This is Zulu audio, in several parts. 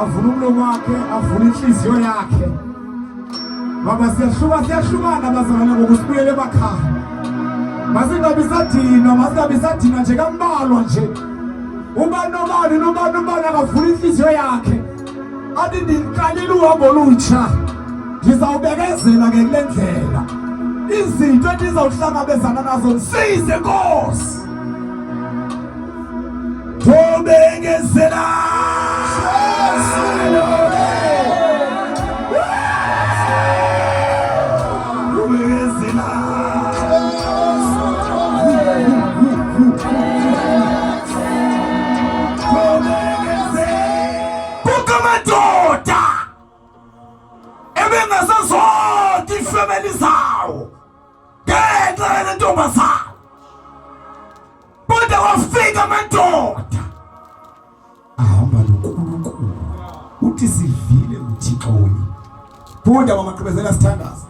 avule umlomo wakhe, avule inhliziyo yakhe. Baba siyahlukana bazalwane ngokusibuyela emakhaya. Masingabi sadinwa, masingabi sadinwa nje kambalwa nje. Ubani akavula inhliziyo yakhe. Athi ndiqalile uhambo olutsha. Ngizawubekezela ke kule ndlela. Izinto endizawuhlangabezana nazo size Nkosi. Tobekezela. Madoda ebengasazonke ifamily zawo ngenxa yentombazana kodwa wafika madoda ahamba noNkulunkulu uthi sivile uThixo wethu funda mamaqhubezela sithandaza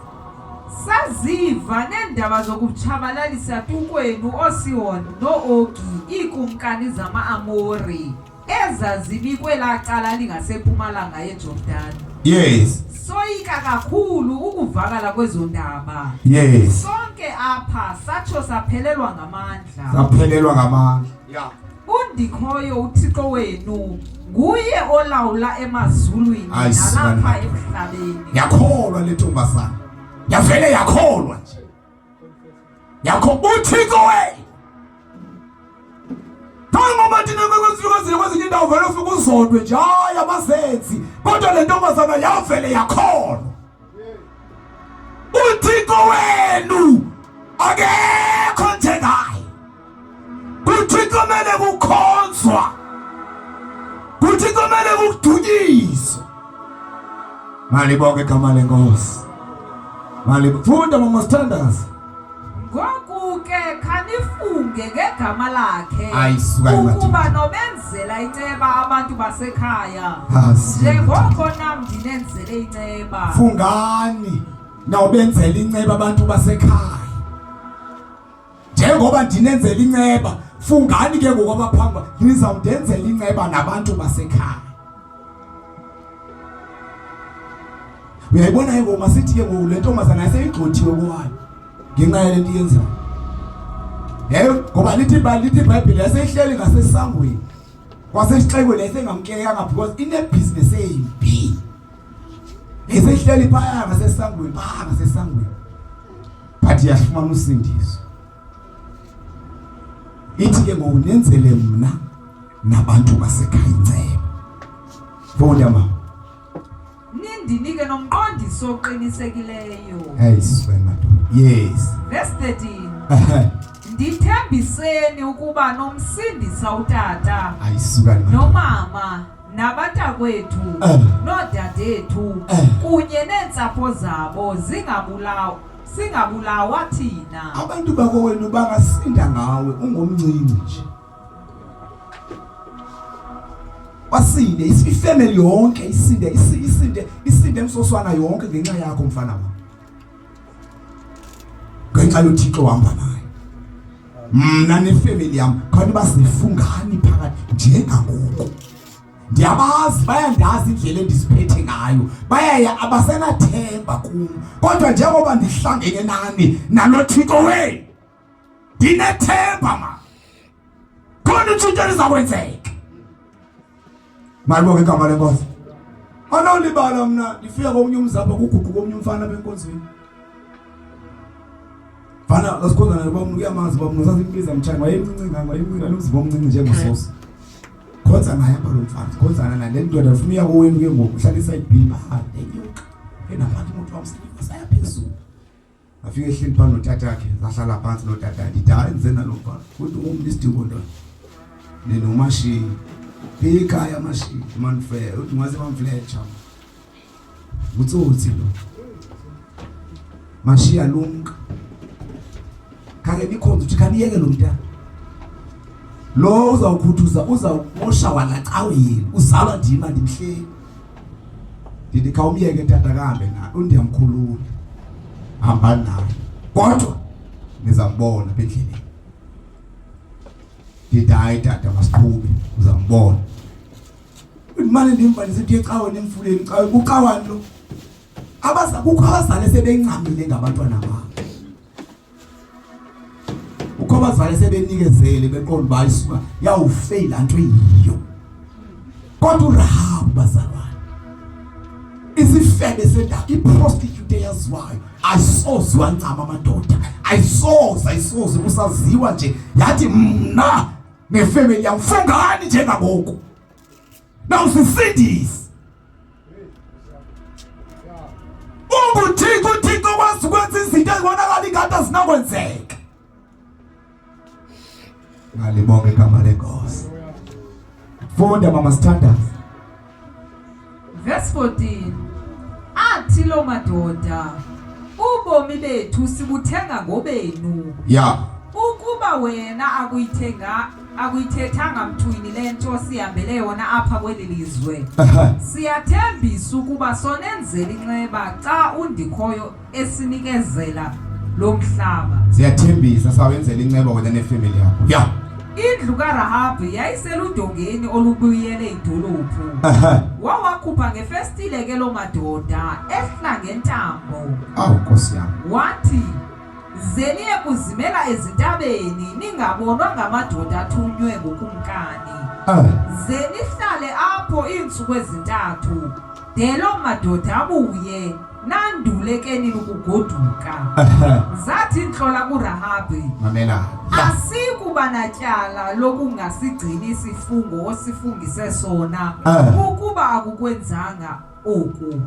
saziva nendaba zokuchabalalisa tukwenu oSihoni noOgi ikumkani zama-Amori ezazibikwe lacala lingasePhumalanga yeJordani. Yes. Soyika kakhulu ukuvakala kwezondaba. Yes. Sonke apha satsho saphelelwa ngamandla. Saphelelwa ngamandla. Yeah. Undikhoyo uThixo wenu nguye olawula emazulwini nalapha emhlabeni. Yakholwa le ntombazana. Yavele yakholwa nje. Yakho uThixo wenu. Ngoba thina kwezinye indawo vele ufika uzondwe nje hayi abazenzi kodwa le ntombazana yavele yakholwa. uThixo wenu akekho njengaye. uThixo kumele kukhonzwa. uThixo kumele kudunyiswe. Malibonke igama leNkosi. Malifunda mama standards. Ngoku ke khanifunge ngegama lakhe ukuba nobenzela inceba abantu basekhaya njengoko nam ndinenzele inceba. Fungani nawubenzela inceba abantu basekhaya njengoba ndinenzela inceba fungani ke ngokwabaphamba nizawudenzela inceba nabantu basekhaya. Uyayibona ingoma sithi ke le ntombazana yaseyigxothiwe kwayo ngenxa yale nto yenzayo. Ngoba lithi iBhayibheli yasehleli ngasesangweni kwasesixekweni yasengamkelekanga because ine-business eyimbi. Esehleli phaya ngasesangweni but yafumana usindiso. Ithi ke ngokunenzele mna nabantu basekhaya inceba. Funda mama. Nindinike nomqondiso oqinisekileyo. Hey sifana. Yes. Verse 13. Ndithembiseni ukuba nomsindisa utata nomama nabatakwethu nodadethu kunye neentsapho zabo singabulawa thina. Abantu bakowenu bangasinda ngawe ungomncini nje. Wasinde ifamily yonke isinde emsoswana yonke ngenxa yakho mfana wami. Ngenxa yoThixo wahamba naye. Mna nefamily yami khona basifungani phakathi njengangoku. Ndiyabazi bayandazi indlela endisiphethe ngayo. Bayaya abasenathemba kum. Kodwa njengoba ndihlangene nani naloThixo wenu ndinethemba ma. Khona izinto ezizakwenzeka. Malibonke igama leNkosi. Anolibala mna ndifika komnye umzapha kuguquka komnye umfana benkonzweni. Fana asikhona nabamnu kuyamazi bamnu sasimbiza mtshana wayemncinganga nomzimba omncinci njengososi. Khonza naye apha lo mfana. Khonzana nale ndoda ufuna uya kowenu ke ngoku uhlalisa ibhiba enyuka. Enaphathi umuntu wamsinika sayaphezulu. Afike ehleli phansi notata yakhe sahlala phansi notata ndida enzena lo mfana. Kuthi umlisidingo ndo. Nenomashi ekhaya mashi manfair uthi ngaze bamfletcha. Utsotsi lo. Mashiya lumka. Kake nikhonza ukuthi kaniyeke lo mntana. Lo uzawukhuthuza uzawumosha walacaweni uzalwa ndima ndimhleli. Ndithi khawumyeke tata kambe na undiyamkhulula. Hamba naye. Kodwa nizambona bendleleni. Ndithi hayi tata masiqhube uzambona. manje ndimva nisithi ecaweni emfuleni cawe kuqawani lo kukho abazali sebencamile ngabantwana babo ukho abazali sebenikezele beqonda bayisuka yawufail anto yiyo kodwa uRahabi bazalwane isifebe sedaka iprostitute yaziwayo ayisozwa ncama amadoda ayisoze kusaziwa nje yathi mna nefamily yamfungani njengaboko now sisindisi uthixo kwazi ukwenza izinto ezibonakala ingadi zinakwenzeka ngalibonga igama lenkosi funda mama standards verse 14 athi lo madoda ubomi bethu sibuthenga ngobenu ukuba wena akuyithethanga mthwini lento sihambele yona apha kweli lizwe siyathembisa ukuba sonenzela inxeba xa undikhoyo esinikezela lo mhlaba siyathembisa sawenzela inxeba wena nefamily yakho indlu kaRahabi yayiseludongeni olubuyele idolophu wawakhupha ngefestile ke lo madoda ehla ngentambo Nkosi yami wathi zeniye kuzimela ezintabeni ningabonwa ngamadoda athunywe ngokumkani zenihlale apho iintsuku ezintathu de lo madoda abuye nandule ke nilukugoduka zathi intlola kuRahabi mamela asikuba natyala lokungasigcini isifungo osifungise sona ukuba akukwenzanga oku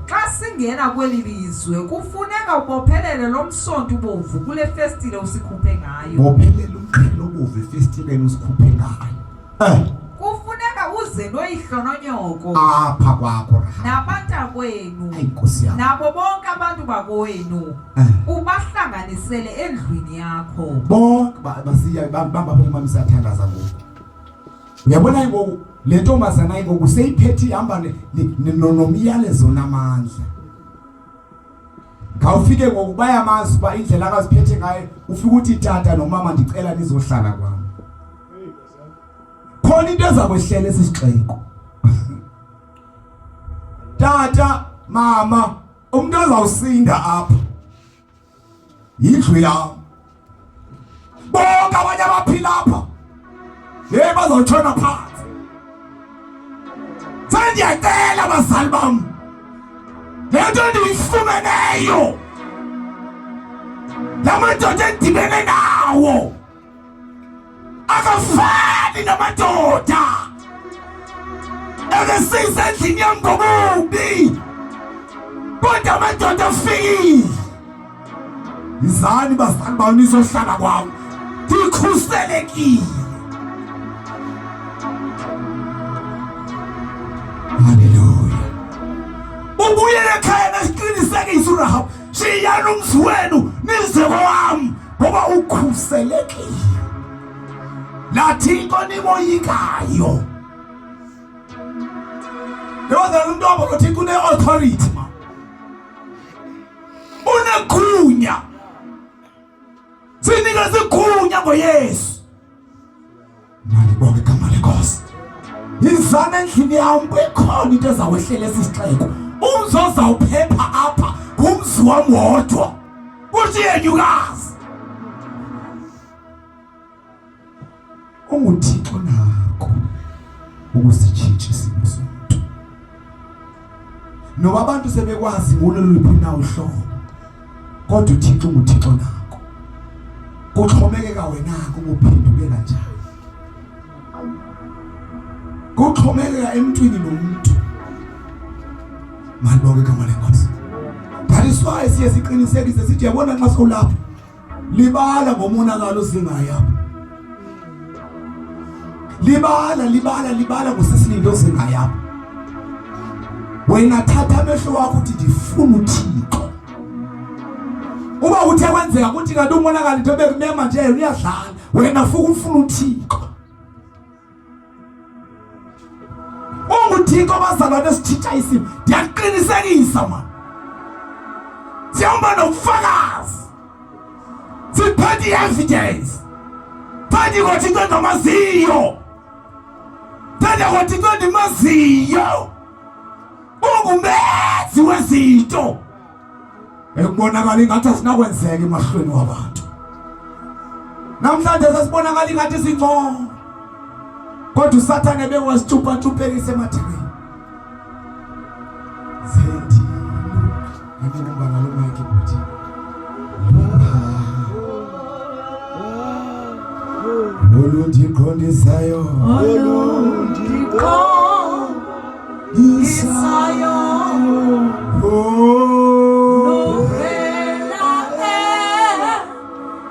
xa singena kweli lizwe kufuneka ubophelele lo msonto ubovu kule festile usikhuphe ngayo bophelele umqhele obovu efestileni usikhuphe ngayo kufuneka uze noyihlononyoko apha kwakho nabantakwenu Nkosi yami nabo bonke abantu bakowenu ubahlanganisele endlwini yakho bonke basiya bamba phela siyathandaza ngoku uyabona ngoku le ntombazana ngoku seyiphethe ihamba nomyalezo namandla ngawufike ngoku bayamazi ba indlela akaziphethe ngayo ufika uthi tata nomama ndicela nizohlala kwami khona into ezakwehlela esixeko tata mama umuntu ozawusinda apha indlu yami bonke abanye abaphila apha bazawutshona phansi sendiyacela abazali bam le nto ndiyifumeneyo la madoda endibene nawo akafani namadoda ekesisendlini yam ngobubi kodwa amadoda afikile izani bazali bam nizohlala kwam ndikhuselekile haleluya ubuyele ekhaya nesiqinisekiso uRahabi shiyani umzi wenu nize kwami ngoba ukhuselekile lathi into nimoyikayo yoza umuntu obothi kune authority ma unegunya sinika sigunya ngoYesu mali bonke igama lenkosi izana endlini yami bekhona into ezawehlela esixeko umzoza uphepha apha kumzi wami wodwa kuthi yenyukazi uThixo nakho ukusitshintsha isimo somuntu noba abantu sebekwazi ngololuphi na uhlobo kodwa uThixo nakho kuxhomekeka wena ukuphendule kanjani kuxhomekeka emntwini nomuntu malibonke igama lenkosi that is why siye siqinisekise sithi yabona nxa sowulapha libala ngomonakalo singayapha libala ngosisilindo singayapha wena thatha amehlo wakho uthi ndifuna uThixo uba uthe kwenzeka ukuthi kanti umonakalo into bekumema nje uyadlala wena ufuna uThixo uThixo bazalwane esithitha isimo ndiyaqinisekisa man sihamba nobufakazi siphethe evidence phansi kothi ngamaziyo Kodwa kwathi kanti maziyo ungumenzi wezinto ekubonakala ingathi asinakwenzeka emahlweni wabantu. Namhlanje sasibonakala ingathi singcono, kodwa uSathane ebewasithupa-thuphelisa emathekeni. Sethi ngikuhamba ngalo mic futhi. Olundiqondisayo, olundiqondisayo, Lovela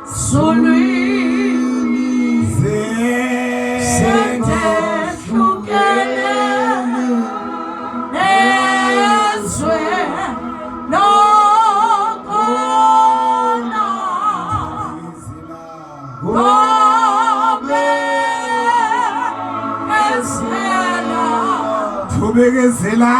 solwini sehlukene nezwe nokona Bekezela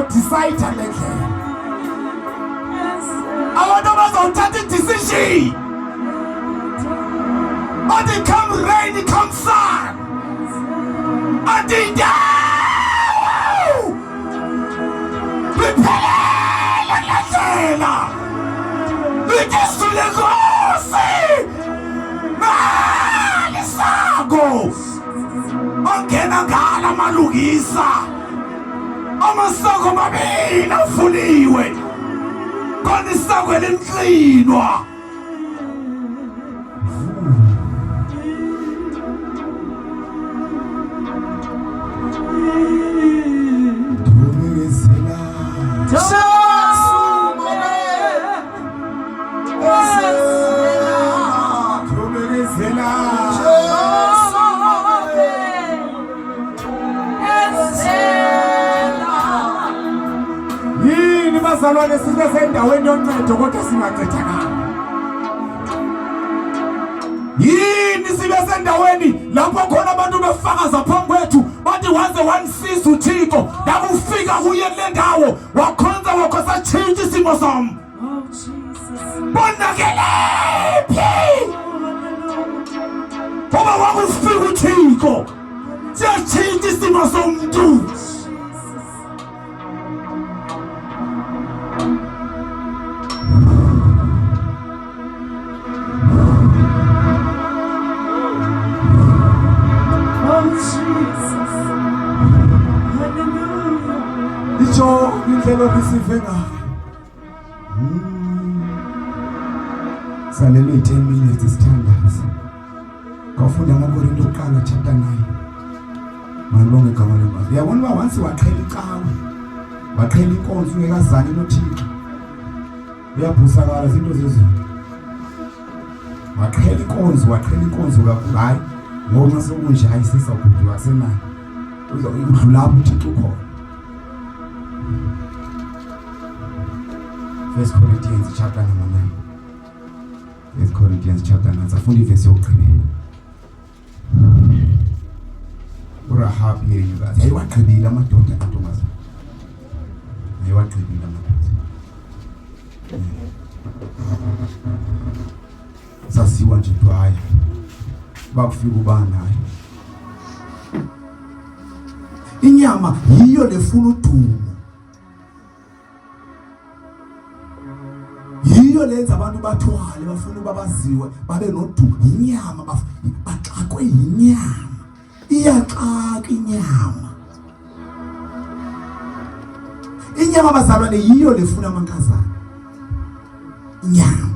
decide and make I want to take a decision. But it come rain, it come sun. And it down. Prepare la cena. It is to the gossip. Malisago. Angena ngala malugisa. Amasako mabili afuliwe koni isako elimklinwa bazalwane sibe sendaweni yoncedo kodwa singancedakala. Yini sibe sendaweni lapho khona abantu befakaza phambi kwethu bathi waze wanisiza uThixo yakufika kuye le ndawo wakhonza wakhosa change isimo sami. Oh Jesus. Bonakelephi. Ngoba wakufika uThixo siya change isimo somuntu. Indlela obisivenga salelo 10 minutes standards kawufunda ngoKorinto oqala chapter 9 malonge igama lemazi uyabona uba once waqhela icawe waqhela inkonzo ungekazani noThixo uyabhusakala izinto zezulu waqhela inkonzo kakhulu hayi ngoba sekunje ayisisa ukudla wasenayo uzodlula lapho uThixo ukhona. 1 Corinthians chapter number 9. 1 Corinthians chapter 9. Safunda ivesi yokugqibela. Urahabi yeyukazi. Ayiwaqhibile amadoda nantombazana. Ayiwaqhibile amadoda. Sasiwa nje twaya. Bakufika ubani naye. Inyama yiyo lefuna udumo. Yiyo lenza abantu bathwale bafuna babaziwe babe nodumo. Inyama baxakwe inyama. Iyaxaka inyama. inyama bazalwane yiyo lefuna amankazana. Nyama.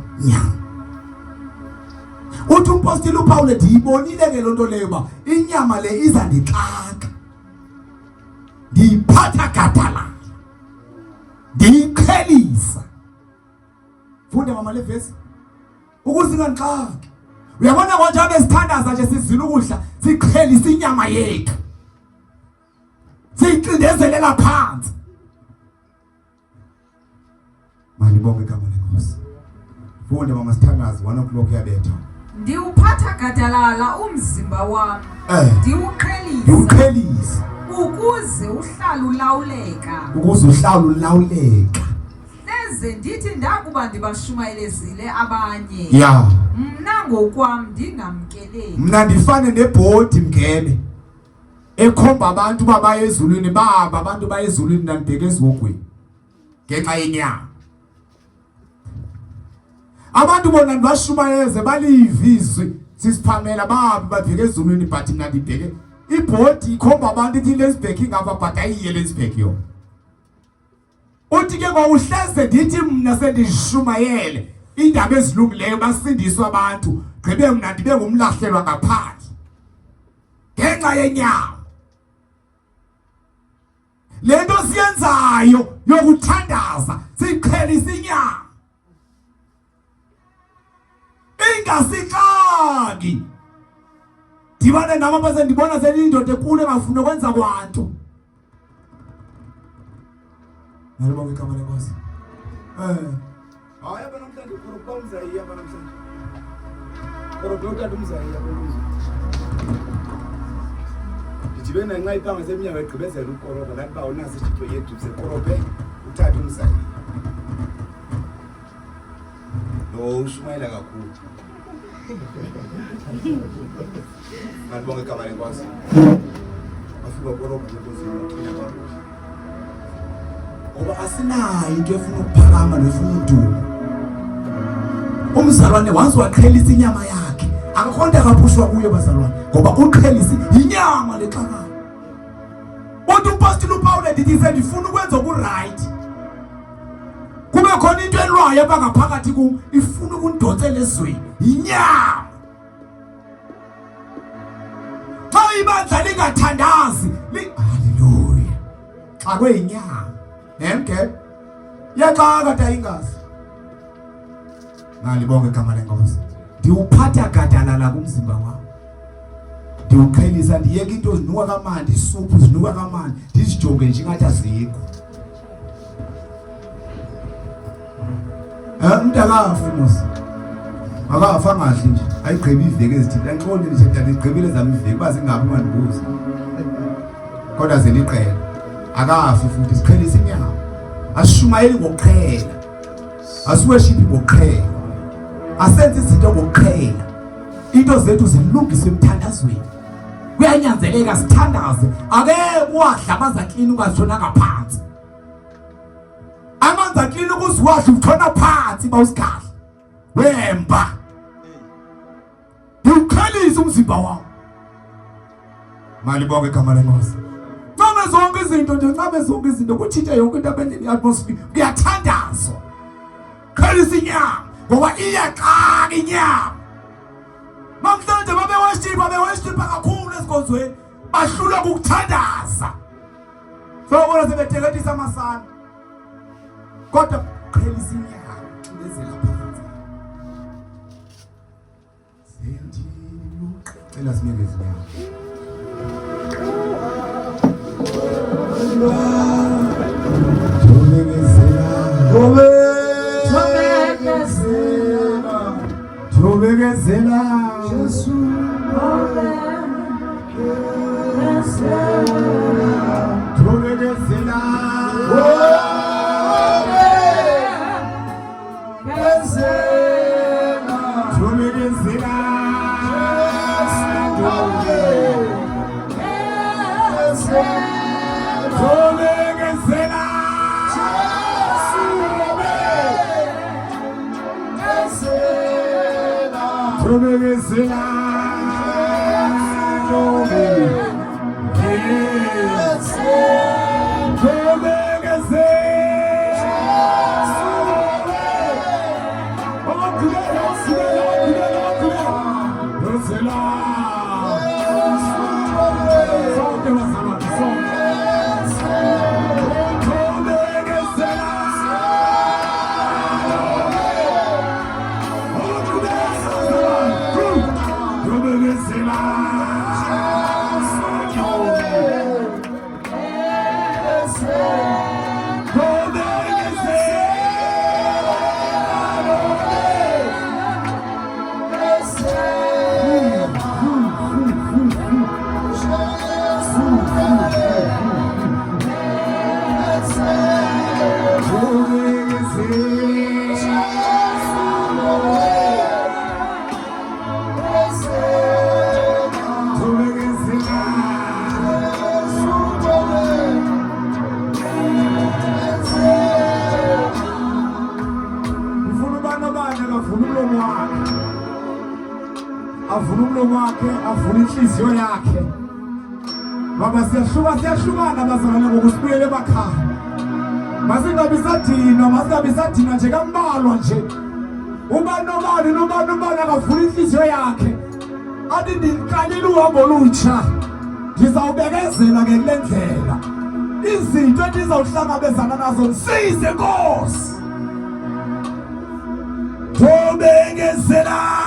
Uthi umpostile uPaul ndiyibonile ke lonto leyo ba inyama le iza ndixaka. Ndiyiphatha gadala. Ndiyikhelisa. Funda mama le verse. Ukuze ingandixaki. Uyabona konjalo esithandaza nje sizila ukudla sikhelisa inyama yethu. Siyicindezelela phansi. Mali bonke igama lenkosi. Funda mama sithandaza 1 o'clock yabetha. Ndiwuphatha gadalala umzimba wami. Ndiwukhelisa. Ukuze uhlale ulawuleka. Leze ndithi ndakuba ndibashumayelezile abanye. Yeah. Mna ngokwam ndingamkeleki. Mna ndifane nebhodi mngebe. Ekhomba abantu babaye ezulwini baba abantu baye ezulwini nandibheke ezogweni. Ngenxa yenyama. Abantu bona ndibashumayeze balivizwe sisiphamela baba babheke ezulwini but mina ndibheke ibhodi ikhomba abantu ithi lesibheki ngapha but ayiye lesibheki yo. Uthi ke ngawuhleze ndithi mina sendishumayele indaba ezilungileyo basindiswa abantu gqibe mina ndibe ngumlahlelwa ngaphandle ngenxa yenyama. Lento siyenzayo yokuthandaza sikhelisa inyama ingasikaki. Dibane nama base ndibona selindoda ekule ngafuna ukwenza kwanto. Nalibonga igama lenkosi. Hayi abana mhlanje ukhuluma abana mhlanje. Kodwa umzaya yabo. Ndibena nxa ipanga seminyaka egqibezela ukoroba lathi ba unasi isithixo yethu sekorobe uthatha umzaya. Lo ushumayela kakhulu. Nalibonga igama lenkosi. Afika koroba njengozi yabo. Ngoba asinayo into efuna ukuphakama nefuna udumo. Umzalwane once waqhelisa inyama yakhe akakhonde akaphushwa kuyo bazalwane ngoba uqhelisa inyama lexaka. Uthi umpostile uPaul ndithi sendifuna ukwenza okuright. Kube khona into elwayo abangaphakathi kum ifuna ukundonsela ezweni inyama. Xa ibandla lingathandazi haleluya. Xa kweyinyama Nemke yaqaka tayingazi. Nalibonga igama lenkosi. Ndiwuphatha gadalala kumzimba wami. Ndiwukhelisa ndiyeka into zinuka kamandi, isuphu zinuka kamandi, ndizijonge nje ngathi azikho. Umntakafi Musi. Akafa ngahle nje. Ayigqiba iveke ezithile. Anqonde nje ngigqibile zami iveke baze ngabe mandibuza. Kodwa zeliqela. Akafi futhi sikhelisa inyama. Asishumayeli ngokuqhela. Asiweshipi ngokuqhela. Asenze izinto ngokuqhela. Into zethu zilungiswe emthandazweni. Kuyanyanzeleka sithandaze. Ake wadla amanzaklini ungashona ngaphansi. Amanzaklini ukuziwadla uthona phansi bawusikhala. Wemba. Ukhalisa umzimba wakho. Malibonke igama lenkosi. Noma zonke izinto nje ncabe zonke izinto kuthithe yonke into abendini atmosphere kuyathandazwa. Khalisa inyama ngoba iyaqaka inyama. Mamhlanje babe kakhulu esikonzweni bahlula ukuthandaza. Sobona sebeteketisa amasana. Kodwa khalisa inyama ngezela phansi. Cela simiyekeze inyama. avule umlomo wakhe, avule inhliziyo yakhe. Baba siyahlukana bazalwane ngokusibuyela emakhaya. Masingabi sadinwa, masingabi sadinwa nje kambalwa nje. Ubani akavula inhliziyo yakhe. Athi ndiqalile uhambo olutsha. Ngizawubekezela ke kule ndlela. Izinto endizawuhlangabezana nazo ngisize Nkosi. Thobekezela.